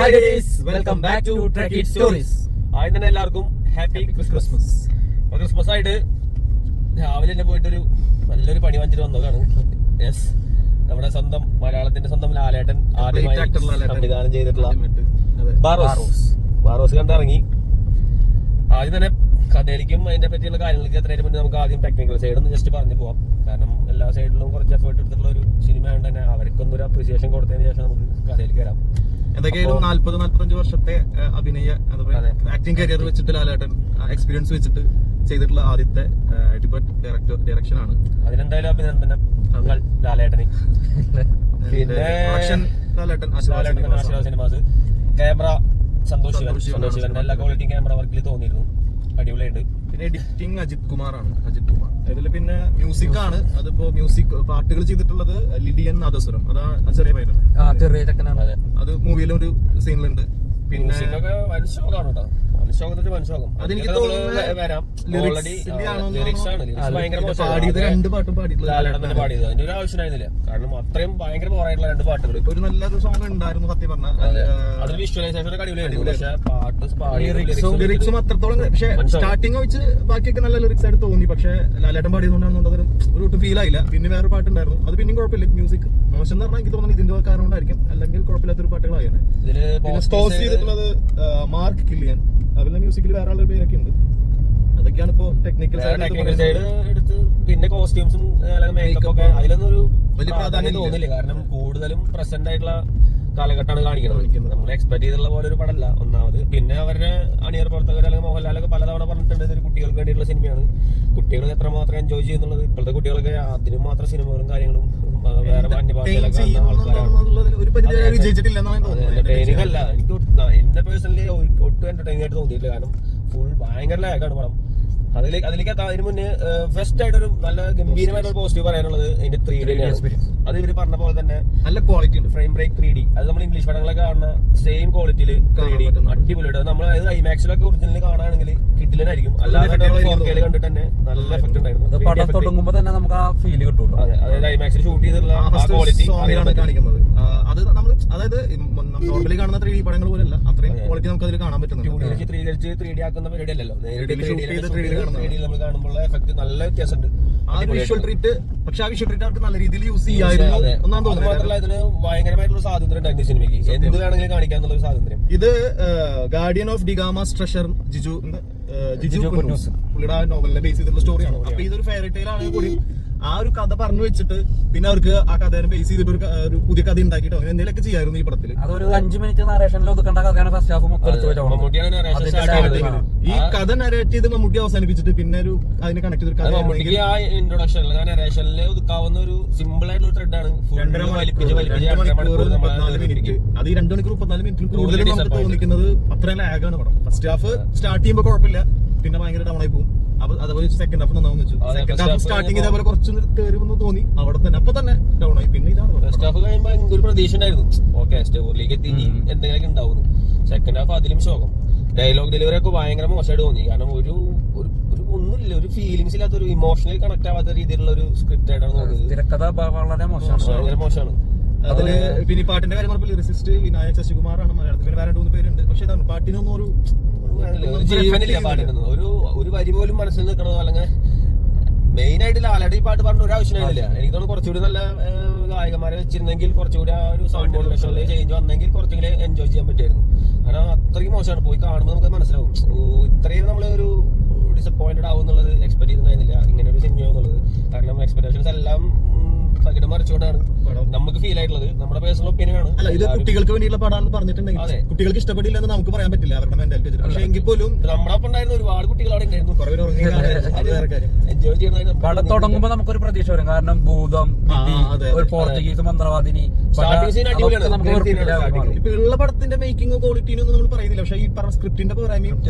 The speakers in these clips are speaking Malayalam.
Hi guys, welcome back to Trek It Stories. ആദ്യം തന്നെ എല്ലാവർക്കും ഹാപ്പി ക്രിസ്മസ്. ക്രിസ്മസ് ആയിട്ട് രാവിലെ തന്നെ പോയിട്ടൊരു നല്ലൊരു പണി വാങ്ങിച്ചിട്ട് വന്നതാണ്. യെസ്, നമ്മുടെ സ്വന്തം മലയാളത്തിന്റെ സ്വന്തം ലാലേട്ടൻ ആദ്യമായി സംവിധാനം ചെയ്തിട്ടുള്ള ബാറോസ് കണ്ടിറങ്ങി. ആദ്യം തന്നെ കഥയിലേക്കും അതിന്റെ പറ്റിയുള്ള കാര്യങ്ങൾക്ക് എത്രയും മുന്നേ നമുക്ക് ആദ്യം ടെക്നിക്കൽ സൈഡ് ഒന്ന് ജസ്റ്റ് പറഞ്ഞു പോവാം. കാരണം എല്ലാ സൈഡിലും കുറച്ച് എഫേർട്ട് എടുത്തിട്ടുള്ള ഒരു സിനിമ ആയതുകൊണ്ട് തന്നെ അവർക്കൊന്നും ഒരു അപ്രീസിയേഷൻ കൊടുത്തതിന് ശേഷം നമുക്ക് കഥയിലേക്ക് വരാം. എന്തൊക്കെയായാലും 40-45 വർഷത്തെ അഭിനയ ആക്ടിംഗ് കരിയർ വെച്ചിട്ട് ലാലേട്ടൻ എക്സ്പീരിയൻസ് വെച്ചിട്ട് ചെയ്തിട്ടുള്ള ആദ്യത്തെ ഡയറക്ഷൻ ആണ്. അതിനെന്തായാലും അഭിനന്ദനം ലാലേട്ടന്. പിന്നെ സിനിമാസ് ക്യാമറ സന്തോഷ് ശിവൻ എല്ലാ ക്വാളിറ്റി ക്യാമറ വർക്കിൽ തോന്നിയിരുന്നു, അടിപൊളിയുണ്ട്. പിന്നെ എഡിറ്റിംഗ് അജിത് കുമാർ ഇതിൽ പിന്നെ മ്യൂസിക് ആണ്. അതിപ്പോ മ്യൂസിക് പാട്ടുകൾ ചെയ്തിട്ടുള്ളത് ലിഡിയൻ നാദസ്വരം, അതാ ചെറിയ പയ്യനല്ലേ, അത് മൂവിയിലും ഒരു സീനിലുണ്ട്. പിന്നെ അതെനിക്ക് പാടിയത് 2 പാട്ടും പാടിയത് അതിന്റെ ഒരു ആവശ്യമായിരുന്നില്ല. കാരണം അത്രയും ഭയങ്കര ബോറായിട്ടുള്ള 2 പാട്ടുകൾ. ഒരു നല്ലൊരു സോങ് ഉണ്ടായിരുന്നു സത്യം പറഞ്ഞാൽ. അത് വിഷ്വലൈസേഷൻ അടിപൊളിയായിരുന്നു. പക്ഷെ പാട്ട് ലിറിക്സും അത്രത്തോളം, പക്ഷെ സ്റ്റാർട്ടിങ് വെച്ച് ബാക്കിയൊക്കെ നല്ല ലിറിക്സ് ആയിട്ട് തോന്നി. പക്ഷെ ലാലേട്ടൻ പാടിയതുകൊണ്ടാണെന്നുള്ളത് ഒരു ഫീൽ ആയില്ല. പിന്നെ വേറെ പാട്ടുണ്ടായിരുന്നു, അത് പിന്നെയും കുഴപ്പമില്ല. മ്യൂസിക് മോശം എന്ന് പറഞ്ഞാൽ എനിക്ക് തോന്നുന്നു ഇതിന്റെ കാരണം കൊണ്ടായിരിക്കും, അല്ലെങ്കിൽ കുഴപ്പമില്ലാത്തൊരു പാട്ടുകളായിരുന്നു. പിന്നെ ചെയ്തിട്ടുള്ളത് മാർക്ക് കില്ലിയൻ, അവരുടെ മ്യൂസിക്കിൽ വേറെ ആളുടെ പേരൊക്കെ ഉണ്ട്. അതൊക്കെയാണ് ഇപ്പോ ടെക്നിക്കൽ സൈഡ് എടുത്ത്. പിന്നെ കോസ്റ്റ്യൂംസും മേക്കപ്പ് ഒക്കെ അതിലൊന്നും ഒരു വലിയ പ്രാധാന്യം തോന്നില്ല. കാരണം കൂടുതലും പ്രസന്റ് ആയിട്ടുള്ള കാലഘട്ടമാണ് കാണിക്കുന്നത്. നമ്മൾ എക്സ്പെക്ട് ചെയ്തിട്ടുള്ള പോലെ ഒരു പടമല്ല ഒന്നാമത്. പിന്നെ അവരുടെ അണിയർ പ്രവർത്തകർ അല്ലെങ്കിൽ മോഹൻലാലൊക്കെ പലതവണ പറഞ്ഞിട്ടുണ്ട് ഇതൊരു കുട്ടികൾക്ക് വേണ്ടിയിട്ടുള്ള സിനിമയാണ്. കുട്ടികൾ എത്രമാത്രം എൻജോയ് ചെയ്യുന്നുള്ളത്. ഇപ്പോഴത്തെ കുട്ടികൾക്ക് അതിനും മാത്രം സിനിമകളും കാര്യങ്ങളും വേറെ അന്യഭാഷയിലൊക്കെ എന്റർടൈനിങ് അല്ല. എനിക്ക് എന്നെ പേഴ്സണലി ഒട്ടും എന്റർടൈനിങ് ആയിട്ട് തോന്നിയിട്ടില്ല. കാരണം ഫുൾ ഭയങ്കര ലാഗാണ് പടം. അതിലേക്ക് എത്താതിന് മുന്നേ ഫസ്റ്റ് ആയിട്ടൊരു നല്ല ഗംഭീരമായിട്ടുള്ള പോസിറ്റീവ് പറയാനുള്ളത് അതിന്റെ 3D എക്സ്പീരിയൻസ്. അത് ഇവര് പറഞ്ഞ പോലെ തന്നെ നല്ല ക്വാളിറ്റി ഉണ്ട്. ഫ്രെയിം ബ്രേക്ക് 3D, അത് നമ്മൾ ഇംഗ്ലീഷ് പടങ്ങളൊക്കെ കാണുന്ന സെയിം ക്വാളിറ്റിയിൽ 3D അടിപൊളിയായിട്ട്. നമ്മൾ അതായത് ഐമാക്സിലൊക്കെ ഒറിജിനൽ കാണുകയാണെങ്കിൽ കിട്ടില്ലായിരിക്കും. അല്ലാതെ 4K കണ്ടിട്ട് തന്നെ നല്ല എഫക്ട് ഉണ്ടായിരുന്നു. പടം തുടങ്ങുമ്പോൾ തന്നെ നമുക്ക് ആ ഫീല് കിട്ടും. അതായത് ഐമാക്സിൽ ഷൂട്ട് ചെയ്തിട്ടുള്ള ക്വാളിറ്റി കാണിക്കുന്നത്. അത് നമ്മൾ അതായത് നോർമലി കാണുന്ന 3D പടങ്ങൾ പോലെയല്ല, അത്രയും ക്വാളിറ്റി നമുക്ക് അതിൽ കാണാൻ പറ്റുന്നുണ്ട്. 3D ആക്കുന്ന പരിപാടി അല്ലല്ലോ, നമ്മൾ കാണുമ്പോൾ എഫക്ട് നല്ല വ്യത്യാസമുണ്ട്. ആ വിഷ്വൽ ട്രീറ്റ്, പക്ഷെ ആ വിഷ്വൽ ട്രീറ്റ് അവർക്ക് നല്ല രീതിയിൽ യൂസ് ചെയ്യായിരുന്നു. മാത്രമല്ല ഇതിന് ഭയങ്കരമായിട്ടുള്ള സ്വാതന്ത്ര്യം ഉണ്ടായിരുന്നു സിനിമയ്ക്ക്. എന്ത് വേണമെങ്കിലും കാണിക്കാന്നുള്ള സ്വാതന്ത്ര്യം. ഇത് ഗാർഡിയൻ ഓഫ് ഡിഗാമാസ് ട്രഷർ ജിജു പുള്ളിയുടെ നോവലിനെ ബേസ് ചെയ്തിട്ടുള്ള സ്റ്റോറിയാണ്. അപ്പൊ ഇതൊരു ഫെയറി ടെയിൽ ആണെങ്കിൽ കൂടി ആ ഒരു കഥ പറഞ്ഞു വെച്ചിട്ട് പിന്നെ അവർക്ക് ആ കഥയെ ബേസ് ചെയ്തിട്ട് ഒരു പുതിയ കഥ ഉണ്ടാക്കിയിട്ടോ അങ്ങനെ എന്തെങ്കിലുമൊക്കെ ചെയ്യായിരുന്നു ഈ പടത്തിൽ. അതൊരു 5 മിനിറ്റ് നരേഷനിൽ ഒതുക്കേണ്ട കഥയാണ് ഫസ്റ്റ് ഹാഫ് മൊത്തം. ഈ കഥ നരേറ്റ് ചെയ്ത് മമ്മൂട്ടി അവസാനിപ്പിച്ചിട്ട് പിന്നെ ഒരു അതിനെ കണക്ട് ചെയ്ത് മമ്മൂട്ടിക്ക് ആ ഇൻട്രൊഡക്ഷനിൽ നരേഷനിൽ ഒതുക്കാവുന്ന ഒരു സിമ്പിൾ ആയിട്ടുള്ള ഒരു ത്രെഡാണ്. 2 മണിക്കൂർ 34 മിനിറ്റ്. അത് ഈ 2 മണിക്കൂർ 14 മിനിറ്റിൽ കൂടുതൽ നമുക്ക് തോന്നിക്കുന്നത് അത്രയും ലാഗാണ് പടം. ഫസ്റ്റ് ഹാഫ് സ്റ്റാർട്ട് ചെയ്യുമ്പോൾ കുഴപ്പമില്ല, പിന്നെ ഭയങ്കര ഡൗൺ ആയി പോകും. അപ്പൊ അതുപോലെ സെക്കൻഡ് ഹാഫ് നന്നാവും വെച്ചു. സെക്കൻഡ് ഹാഫ് സ്റ്റാർട്ടിങ് ഇതേപോലെ കുറച്ച് കയറുമെന്ന് തോന്നി, അവിടെ തന്നെ അപ്പൊ തന്നെ ഡൗൺ ആയി. പിന്നെ ഇതാണ് ഫസ്റ്റ് ഹാഫ് കഴിയുമ്പോൾ ഒരു പ്രതീക്ഷ ഉണ്ടായിരുന്നു, ഓക്കെ സ്റ്റോറിലേക്ക് എത്തി എന്തെങ്കിലുമൊക്കെ ഉണ്ടാവുന്നു. സെക്കൻഡ് ഹാഫ് അതിലും ശോകം. ഡയലോഗ് ഡെലിവറി ഒക്കെ ഭയങ്കര മോശമായിട്ട് തോന്നി. കാരണം ഒരു ഒന്നുമില്ല, ഒരു ഫീലിംഗ്സ് ഇല്ലാത്ത, ഒരു ഇമോഷണലി കണക്ട് ആവാത്ത രീതിയിലുള്ള ഒരു സ്ക്രിപ്റ്റ് ആയിട്ടാണ് തോന്നിയത്. തിരക്കഥ വളരെ മോശമാണ്. അതില് പിന്നെ പാട്ടിന്റെ കാര്യം പറഞ്ഞപ്പോൾ ലിറിസിസ്റ്റ് വിനായക് ശശികുമാറാണ്. മലയാളത്തിൽ പിന്നെ വേറെ 2-3 പേരുണ്ട്. പക്ഷെ ഇതാണ് പാട്ടിനൊന്നും ഒരു ജീവനില്ല പാട്ടിനൊന്നും. ഒരു വരി പോലും മനസ്സിൽ നിൽക്കണോ അല്ലെങ്കിൽ മെയിൻ ആയിട്ട് ലാലേട്ടൻ ഈ പാട്ട് പറഞ്ഞ ഒരു ആവശ്യമില്ല. എനിക്ക് തോന്നുന്നു കുറച്ചുകൂടി നല്ല ഗായകന്മാരെ വെച്ചിരുന്നെങ്കിൽ കുറച്ചുകൂടി ആ ഒരു സൗണ്ട് മോഡുലേഷനിൽ ചേഞ്ച് വന്നെങ്കിൽ കുറച്ചുകൂടി എൻജോയ് ചെയ്യാൻ പറ്റുമായിരുന്നു. കാരണം അത്രയും മോശമാണ്. പോയി കാണുമ്പോൾ നമുക്ക് മനസ്സിലാവും ഇത്രയും നമ്മൾ ഒരു ഡിസപ്പോയിന്റഡ് ആവും എന്നുള്ളത് എക്സ്പെക്ട് ചെയ്തിട്ടുണ്ടായിരുന്നില്ല ഇങ്ങനെ ഒരു സിനിമയാവുന്നുള്ളത്. കാരണം എക്സ്പെക്ടേഷൻസ് എല്ലാം തകിടം മറിച്ചുകൊണ്ടാണ് നമുക്ക് ഫീൽ ആയിട്ടുള്ളത്. നമ്മുടെ പേഴ്സണൽ ഒപ്പീനിയൻ ആണ്. അല്ല, ഇത് കുട്ടികൾക്ക് വേണ്ടിയുള്ള പടമാണെന്ന് പറഞ്ഞിട്ടുണ്ടെങ്കിൽ കുട്ടികൾക്ക് ഇഷ്ടപ്പെടില്ല എന്ന് നമുക്ക് പറയാൻ പറ്റില്ല, അവരുടെ മെന്റാലിറ്റി വെച്ചിട്ട്. പക്ഷെ എങ്കിൽ പോലും നമ്മുടെ ഒപ്പം ഉണ്ടായിരുന്ന ഒരുപാട് കുട്ടികൾ അവിടെ ഉണ്ടായിരുന്നു. എൻജോയ് ചെയ്യുന്ന പടം തുടങ്ങുമ്പോൾ നമുക്കൊരു പ്രതീക്ഷ വരും. കാരണം ഭൂതം, ഒരു പോർച്ചുഗീസ് മന്ത്രവാദിനി, ഇപ്പൊ ഉള്ള പടത്തിന്റെ മേക്കിംഗ് ക്വാളിറ്റിനൊന്നും നമ്മൾ പറയുന്നില്ല. പക്ഷെ ഈ പറഞ്ഞ സ്ക്രിപ്റ്റിന്റെ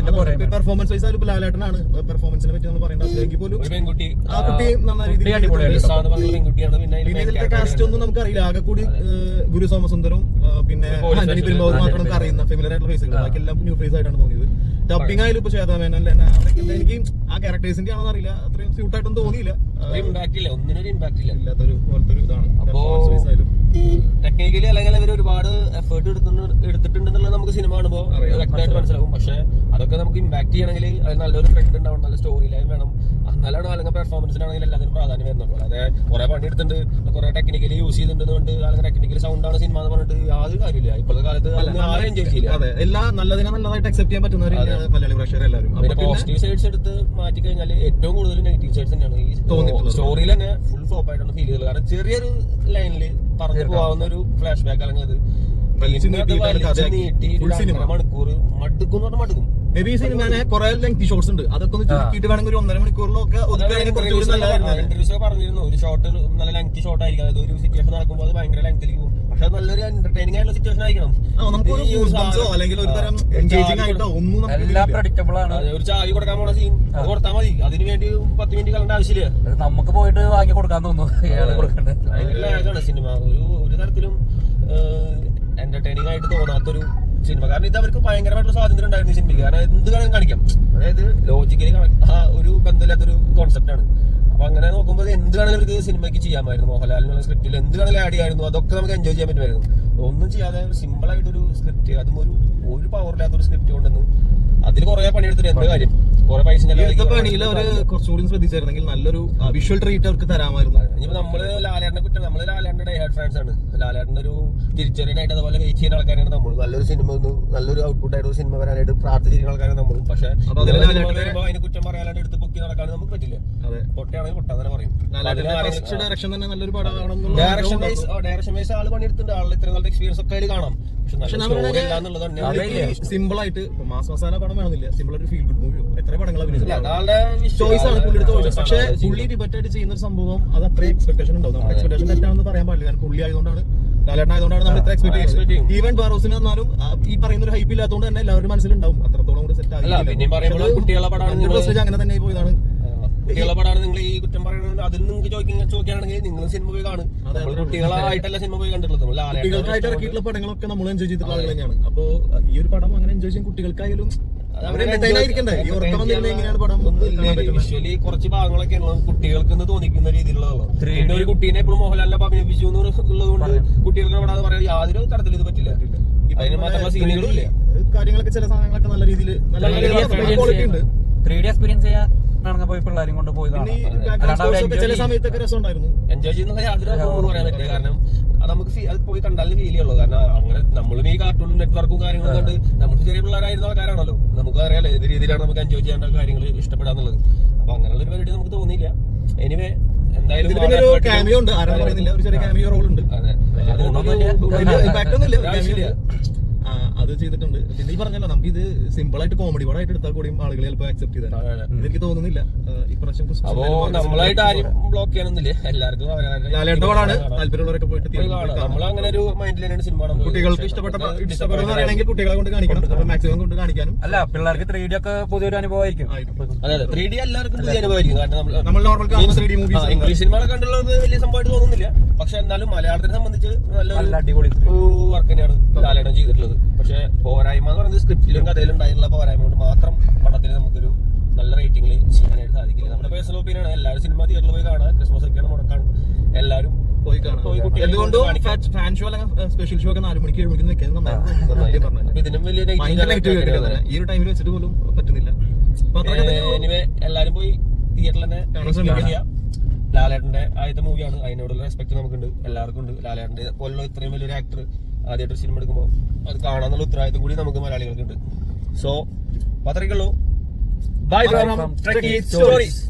പെർഫോമൻസ് വൈസ് അതിൽ ലാലേട്ടനാണ് പെർഫോമൻസിനെ പറ്റി നമ്മൾ പറയേണ്ടത്. പോലും ആ കുട്ടി നന്നായി രീതിയിൽ കാസ്റ്റ് ഒന്നും നമുക്കറിയില്ല. ആകെ കൂടി ഗുരു സോമസുന്ദറും പിന്നെ ആന്റണി പെരുമ്പാവൂർ മാത്രം നമുക്ക് അറിയുന്ന ഫെമിലർ ആയിട്ടുള്ള ഫേസുകൾ. ബാക്കി എല്ലാം ന്യൂ ഫേസ് ആയിട്ടാണ് തോന്നിയത്. ഡബിംഗ് ആയാലും ഇപ്പൊ ശ്വേതാമേനൻ എനിക്ക് ആ ക്യാരക്ടേഴ്സിന്റെ ആണെന്ന് അറിയില്ല, അത്രയും സ്യൂട്ട് ആയിട്ടൊന്നും തോന്നിയില്ല. ഇല്ലാത്തൊരു പോലത്തെ ഒരു ഇതാണ്. ടെക്നിക്കലി അല്ലെങ്കിൽ അവർ ഒരുപാട് എഫേർട്ട് എടുത്തിട്ടുണ്ടെന്നുള്ളത് നമുക്ക് സിനിമ കാണുമ്പോൾ വ്യക്തമായിട്ട് മനസ്സിലാവും. പക്ഷെ അതൊക്കെ നമുക്ക് ഇമ്പാക്ട് ചെയ്യണമെങ്കിൽ അത് നല്ലൊരു ഫ്രണ്ട് ഉണ്ടാവണം, നല്ല സ്റ്റോറി ലൈൻ വേണം. എന്നാലാണ് അല്ലെങ്കിൽ പെർഫോമൻസിനാണെങ്കിൽ എല്ലാത്തിനും പ്രാധാന്യം വരുന്നുള്ളൂ. അതായത് കുറെ പണിയെടുത്തിട്ടുണ്ട്, കുറെ ടെക്നിക്കലി യൂസ് ചെയ്തിട്ടുണ്ട്, അല്ലെങ്കിൽ ടെക്നിക്കൽ സൗണ്ടാണ് സിനിമ എന്ന് പറഞ്ഞിട്ട് യാതൊരു കാര്യമില്ല. ഇപ്പോഴത്തെ കാലത്ത് ആരും എൻജോയ് ചെയ്യില്ല. അതെ, എല്ലാ നല്ലതിനെ നല്ലതായിട്ട് അക്സെപ്റ്റ് ചെയ്യാൻ പറ്റുന്നവർ മലയാളി പ്രേക്ഷകർ എല്ലാവരും. പിന്നെ പോസിറ്റീവ് സൈഡ്സ് എടുത്ത് മാറ്റി കഴിഞ്ഞാൽ ഏറ്റവും കൂടുതൽ നെഗറ്റീവ് സൈഡ്സ് തന്നെയാണ് ഈ സ്റ്റോറിയിൽ തന്നെ ഫുൾ ഫ്ലോപ്പ് ആയിട്ടാണ് ഫീൽ ചെയ്തത്. കാരണം ചെറിയൊരു ലൈനിൽ പറഞ്ഞു പോകാവുന്ന ഒരു ഫ്ലാഷ് ബാക്ക് അല്ലെങ്കിൽ അത് നീട്ടി മണിക്കൂർ മടുക്കും എന്ന് പറഞ്ഞാൽ മടുക്കും. മേ ബി സിനിമ കുറെ ലെങ്തി ഷോട്ട്സ് ഉണ്ട്, അതൊക്കെ ഒന്ന് ചുരുക്കിയിട്ട് വേണമെങ്കിൽ ഒരു 1.5 മണിക്കൂറിലൊക്കെ ഇന്റർവ്യൂസ് പറഞ്ഞിരുന്നു ഒരു ഷോട്ട് നല്ല ലെങ്തി ഷോട്ട് ആയിരിക്കും. അതായത് ഒരു സിറ്റുവേഷൻ നടക്കുമ്പോൾ അത് ഭയങ്കര ലെങ്തിലേക്ക് പോകും. പക്ഷെ നല്ലൊരു എന്റർടൈനിങ് ആയിട്ടുള്ള സിറ്റുവേഷൻ ആയിരിക്കണം. അല്ലെങ്കിൽ ഒരു തരം എൻഗേജിംഗ് ആയിട്ടോ ഒന്നും പ്രഡിക്റ്റബിൾ ആണ്. ഒരു ചാവി കൊടുക്കാൻ പോണ സീൻ കൊടുത്താൽ മതി, അതിന് വേണ്ടി 10 മിനിറ്റ് കളേണ്ട ആവശ്യമില്ല. നമുക്ക് പോയിട്ട് വാങ്ങി കൊടുക്കാൻ തോന്നുന്നു. ഭയങ്കര സിനിമ ഒരു തരത്തിലും എന്റർടൈനിങ് ആയിട്ട് തോന്നാത്തൊരു സിനിമ. കാരണം ഇത് അവർക്ക് ഭയങ്കരമായിട്ടുള്ള സ്വാതന്ത്ര്യം ഉണ്ടായിരുന്നു ഈ സിനിമയ്ക്ക്. കാരണം എന്ത് വേണമെങ്കിലും കാണിക്കാം. അതായത് ലോജിക്കലി ഒരു ബന്ധമില്ലാത്തൊരു കോൺസെപ്റ്റാണ്. അപ്പൊ അങ്ങനെ നോക്കുമ്പോൾ എന്ത് വേണമെങ്കിലും അവർക്ക് സിനിമയ്ക്ക് ചെയ്യാമായിരുന്നു. മോഹൻലാലിനുള്ള സ്ക്രിപ്റ്റിൽ എന്ത് വേണമെങ്കിലും ആഡ് ചെയ്യായിരുന്നു. അതൊക്കെ നമുക്ക് എൻജോയ് ചെയ്യാൻ പറ്റുമായിരുന്നു. ഒന്നും ചെയ്യാതെ സിമ്പിൾ ആയിട്ടൊരു സ്ക്രിപ്റ്റ്, അതും ഒരു പവറില്ലാത്തൊരു സ്ക്രിപ്റ്റ് കൊണ്ടെന്ന് അതിൽ കുറെ പണിയെടുത്തിട്ട് എന്താ കാര്യം? കുറെ പൈസ പണിയിൽ അവർ കുറച്ചുകൂടി ശ്രദ്ധിച്ചായിരുന്നെങ്കിൽ നല്ലൊരു വിഷ്വൽ ട്രീറ്റ് അവർക്ക് തരാമായിരുന്നു. ഇനിയിപ്പോ നമ്മള് ലാലേട്ടനെ കുറ്റം, നമ്മള് ലാലേട്ടന്റെ ഡൈ ഹാർഡ് ഫാൻസ് ആണ്. ലാലേട്ടന്റെ ഒരു തിരിച്ചറിയാനായിട്ട് അതുപോലെ വെയിറ്റ് ചെയ്യുന്ന ആൾക്കാരാണ് നമ്മൾ. നല്ലൊരു സിനിമ നല്ലൊരു ഔട്ട്പുട്ട് ആയിട്ട് ഒരു സിനിമ വരാനായിട്ട് പ്രാർത്ഥിച്ചിരിക്കുന്ന ആൾക്കാരാണ് നമ്മളും. പക്ഷെ അതിന് കുറ്റം പറയാനായിട്ട് എടുത്ത് പൊക്കി നടക്കാൻ നമുക്ക് പറ്റില്ല. പൊട്ടയാണെങ്കിൽ പൊട്ടാ തന്നെ പറയും. ഡയറക്ഷൻ തന്നെ നല്ലൊരു പടം. ഡയറക്ഷൻ വൈസ് ആള് പണിയെടുത്തിട്ടുണ്ട്. ആളുടെ ഇത്ര നല്ല എക്സ്പീരിയൻസ് ഒക്കെ അതിൽ കാണാം. സിമ്പിൾ ആയിട്ട് മാസ് മസാല പടം വേണമെന്നില്ല, സിമ്പിൾ ആയിട്ട് ഫീൽ ഗുഡ് മൂവിയോ എത്ര പടങ്ങൾ ചോയ്സ് ആണ് പുള്ളിയുടെ ചോയ്സ്. പക്ഷേ പുള്ളി ഡിബേറ്റ് ആയിട്ട് ചെയ്യുന്ന ഒരു സംഭവം അത് അത്ര എക്സ്പെക്ടേഷൻ ഉണ്ടാവും. നമ്മുടെ എക്സ്പെക്ടേഷൻ തെറ്റാണെന്ന് പറയാൻ പാടില്ല. കാരണം പുള്ളി ആയതുകൊണ്ടാണ്, ലാലേട്ടനായതുകൊണ്ടാണ് നമ്മൾ ഇത്ര എക്സ്പെക്ട് ചെയ്യുന്നത്. ഈവൻ ബാറോസിന് വന്നാലും ഈ പറയുന്ന ഒരു ഹൈപ്പ് ഇല്ലാത്തതുകൊണ്ട് തന്നെ എല്ലാവരുടെ മനസ്സിലുണ്ടാവും അത്രത്തോളം കൂടെ സെറ്റ് ആയി. അങ്ങനെ തന്നെ പോയതാണ്. കുട്ടികളെ പടാണ് നിങ്ങൾ ഈ കുറ്റം പറയുന്നത്. അതിൽ നിങ്ങൾക്ക് ചോദിക്കുകയാണെങ്കിൽ നിങ്ങൾ സിനിമ പോയി കാണും. കുട്ടികളായിട്ടല്ല സിനിമ പോയി കണ്ടിട്ടുള്ളത്. കുട്ടികൾക്കായിട്ട് ഇറക്കിയിട്ടുള്ള പടങ്ങളൊക്കെ നമ്മൾ എൻജോയ് ചെയ്തിട്ടുള്ള ആളുകൾ തന്നെയാണ്. അപ്പൊ ഈ ഒരു പടം അങ്ങനെ എൻജോയ് ചെയ്യാൻ കുട്ടികൾക്കായാലും വിഷ്വലി കുറച്ച് ഭാഗങ്ങളൊക്കെയാണ് കുട്ടികൾക്ക് തോന്നിക്കുന്ന രീതിയിലുള്ളതാണ്. ഒരു കുട്ടീനെ എപ്പോഴും മോഹൻലാലിനെ അഭിനയിപ്പിച്ചു എന്നുള്ളതുകൊണ്ട് കുട്ടികൾക്ക് അവിടെ പറയാൻ യാതൊരു തരത്തിലും ഇത് പറ്റില്ല. അതിന് മാത്രമുള്ള സീനുകളും ഇല്ല. കാര്യങ്ങളൊക്കെ ചില സാധനങ്ങളൊക്കെ നല്ല രീതിയിൽ ക്വാളിറ്റി ഉണ്ട്. 3D എക്സ്പീരിയൻസ് ചെയ്യാൻ പോയി പിള്ളേരും കൊണ്ട് പോയി ചില സമയത്തൊക്കെ രസമുണ്ടായിരുന്നു. എൻജോയ് ചെയ്യുന്ന യാതൊരു പറയാൻ പറ്റില്ല. കാരണം അത് നമുക്ക് അത് പോയി കണ്ടാലും ഫീൽ ചെയ്യുള്ളൂ. കാരണം അങ്ങനെ നമ്മളും ഈ കാർട്ടൂണും നെറ്റ്വർക്കും കാര്യങ്ങളും കണ്ട് നമുക്ക് ചെറിയ പിള്ളേരായിരുന്ന ആൾക്കാരാണല്ലോ. നമുക്ക് അറിയാലോ ഏത് രീതിയിലാണ് നമുക്ക് എൻജോയ് ചെയ്യേണ്ട കാര്യങ്ങൾ ഇഷ്ടപ്പെടാന്നുള്ളത്. അപ്പൊ അങ്ങനെയുള്ള ഒരു പരിപാടി നമുക്ക് തോന്നിയില്ല. എനിവേ എന്തായാലും അത് ചെയ്തിട്ടുണ്ട്. പിന്നെ ഈ പറഞ്ഞല്ലോ നമുക്ക് ഇത് സിമ്പിൾ ആയിട്ട് കോമഡി പടമായിട്ട് എടുത്താൽ കൂടിയും ആളുകൾ ചിലപ്പോൾ അക്സെപ്റ്റ് ചെയ്താൽ ഇതെനിക്ക് തോന്നുന്നില്ല. ഇപ്രാവശ്യം നമ്മളായിട്ട് ആരും ബ്ലോക്ക് ചെയ്യാനൊന്നുമില്ല. എല്ലാവർക്കും ലാലേട്ടോടാണ് താല്പര്യമുള്ളവരൊക്കെ പോയിട്ട് നമ്മളങ്ങനെ ഒരു മൈൻഡിലാണ് സിനിമ. കുട്ടികൾക്ക് ഇഷ്ടപ്പെടുന്നതാണെങ്കിൽ കുട്ടികളെ കൊണ്ട് കാണിക്കണം. അപ്പൊ മാക്സിമം കൊണ്ട് കാണിക്കാനും അല്ല പിള്ളേർക്ക് 3D ഒക്കെ പുതിയൊരു അനുഭവമായിരിക്കും. അതെ 3D എല്ലാവർക്കും പുതിയ അനുഭവമായിരിക്കും. കാരണം നമ്മൾ നോർമൽ 3D മൂവീസ് ഇംഗ്ലീഷ് സിനിമകളെ കണ്ടുള്ളത് വലിയ സംഭവമായിട്ട് തോന്നുന്നില്ല. പക്ഷെ എന്നാലും മലയാളത്തിനെ സംബന്ധിച്ച് നല്ല അടിപൊളി വർക്ക് തന്നെയാണ് ലാലേട്ടൻ ചെയ്തിട്ടുള്ളത്. പക്ഷെ പോരായ്മ എന്ന് പറയുന്നത് സ്ക്രിപ്റ്റിലും കഥയിലും ഉണ്ടായിട്ടുള്ള പോരായ്മ കൊണ്ട് മാത്രം പടത്തിന് നമുക്കൊരു നല്ല റേറ്റിംഗിൽ ചെയ്യാനായിട്ട് സാധിക്കില്ല. നമ്മുടെ പേഴ്സണൽ ഒപ്പീനിയൻ ആണ്. എല്ലാവരും സിനിമ തിയേറ്ററിൽ പോയി കാണാം. ക്രിസ്മസ് ഒക്കെയാണ് മുടക്കാണ്. എല്ലാവരും പോയി കാണാം. ഫാൻ ഷോ അല്ലെങ്കിൽ സ്പെഷ്യൽ ഷോ ഒക്കെ 4 മണിക്ക് 7 മണിക്ക് നിൽക്കുന്നത് ഇതിനും വലിയ ഈ ഒരു ടൈമിൽ വെച്ചിട്ട് പോലും പറ്റുന്നില്ല. എനിവേ എല്ലാരും പോയി തിയേറ്ററിൽ തന്നെ ചെയ്യാം. ലാലേട്ടന്റെ ആദ്യത്തെ മൂവിയാണ്. അതിനോടുള്ള റെസ്പെക്ട് നമുക്കുണ്ട്, എല്ലാവർക്കും ഉണ്ട്. ലാലേട്ടന്റെ പോലുള്ള ഇത്രയും വലിയൊരു ആക്ടർ ആദ്യമായിട്ട് സിനിമ എടുക്കുമ്പോൾ അത് കാണാന്നുള്ള ഉത്തരവാദിത്വം കൂടി നമുക്ക് മലയാളികൾക്കുണ്ട്. സോ അത്രയ്ക്കുള്ളൂ. Bye from Trekky stories.